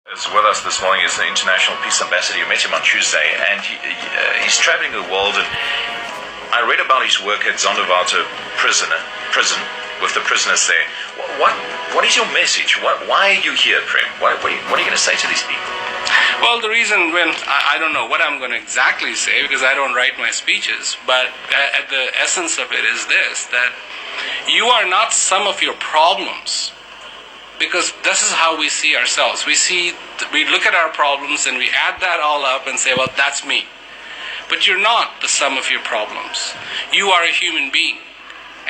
Is with us this morning is the International Peace Ambassador. You met him on Tuesday, and he's traveling the world. And I read about his work at Zonderwater prison with the prisoners there. What is your message? Why are you here, Prem? What are you going to say to these people? Well, the reason I don't know what I'm going to exactly say because I don't write my speeches, but the essence of it is this, that you are not some of your problems. Because this is how we see ourselves. We look at our problems and we add that all up and say, well, that's me. But you're not the sum of your problems. You are a human being.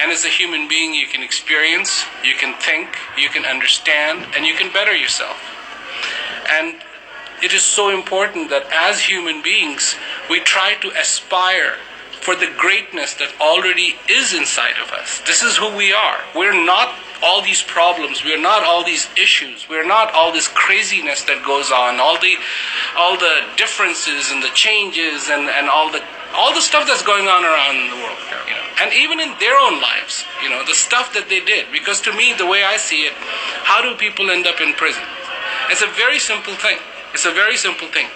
And as a human being, you can experience, you can think, you can understand, and you can better yourself. And it is so important that as human beings, we try to aspire for the greatness that already is inside of us. This is who we are. We're not all these problems, we're not all these issues, we're not all this craziness that goes on, all the differences and the changes and all the stuff that's going on around in the world, you know. And even in their own lives, you know, the stuff that they did. Because to me, the way I see it, how do people end up in prison? It's a very simple thing. It's a very simple thing.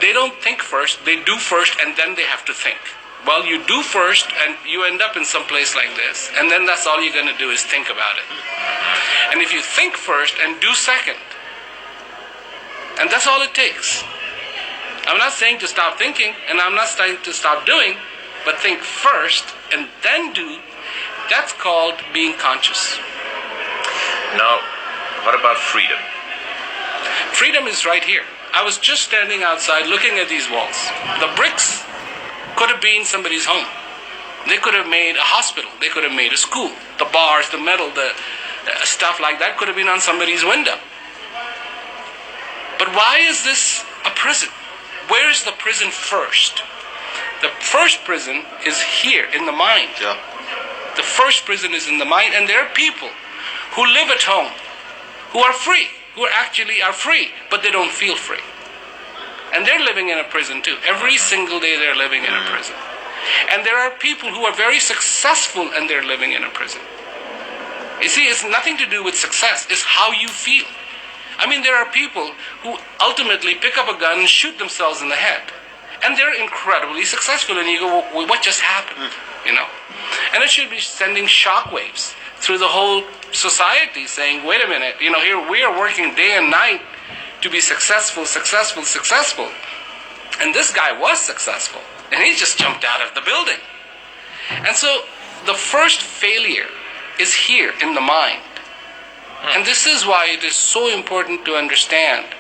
They don't think first, they do first, and then they have to think. Well, you do first, and you end up in some place like this, and then that's all you're going to do is think about it. And if you think first and do second, and that's all it takes. I'm not saying to stop thinking, and I'm not saying to stop doing, but think first and then do. That's called being conscious. Now, what about freedom? Freedom is right here. I was just standing outside looking at these walls. The bricks could have been somebody's home. They could have made a hospital. They could have made a school. The bars, the metal, the stuff like that could have been on somebody's window. But why is this a prison? Where is the prison first? The first prison is here in the mind. Yeah. The first prison is in the mind, and there are people who live at home, who are free, who actually are free, but they don't feel free. And they're living in a prison too. Every single day they're living in a prison. And there are people who are very successful and they're living in a prison. You see, it's nothing to do with success. It's how you feel. I mean, there are people who ultimately pick up a gun and shoot themselves in the head. And they're incredibly successful. And you go, well, what just happened? You know? And it should be sending shockwaves through the whole society saying, wait a minute, you know, here we are working day and night to be successful. And this guy was successful. And he just jumped out of the building. And so the first failure is here in the mind. And this is why it is so important to understand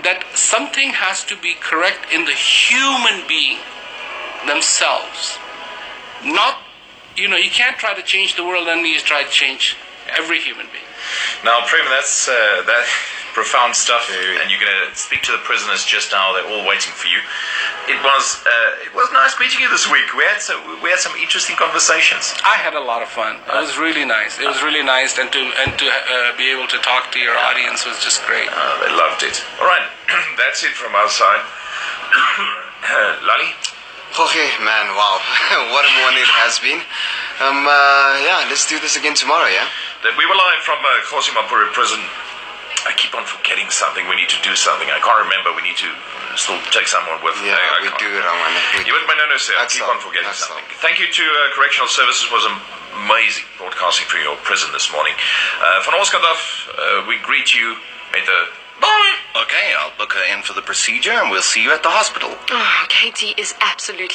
that something has to be correct in the human being themselves. Not, you know, you can't try to change the world and you try to change every human being. Now, Prem, that's that profound stuff, and you're going to speak to the prisoners just now. They're all waiting for you. It was nice meeting you this week. We had some interesting conversations. I had a lot of fun. It was really nice. It was really nice, and to be able to talk to your audience was just great. They loved it. All right, that's it from our side. Lali? Okay, man, wow. What a morning it has been. Yeah, let's do this again tomorrow, yeah? We were live from Kosimapuri prison. I keep on forgetting something. We need to do something. I can't remember. We need to still take someone with. Yeah, we do it, Raman. You would no, sir. I keep on forgetting something. Thank you to Correctional Services. It was amazing broadcasting from your prison this morning. Van Oskadaf, we greet you. Bye. Okay, I'll book her in for the procedure and we'll see you at the hospital. Oh, Katie is absolutely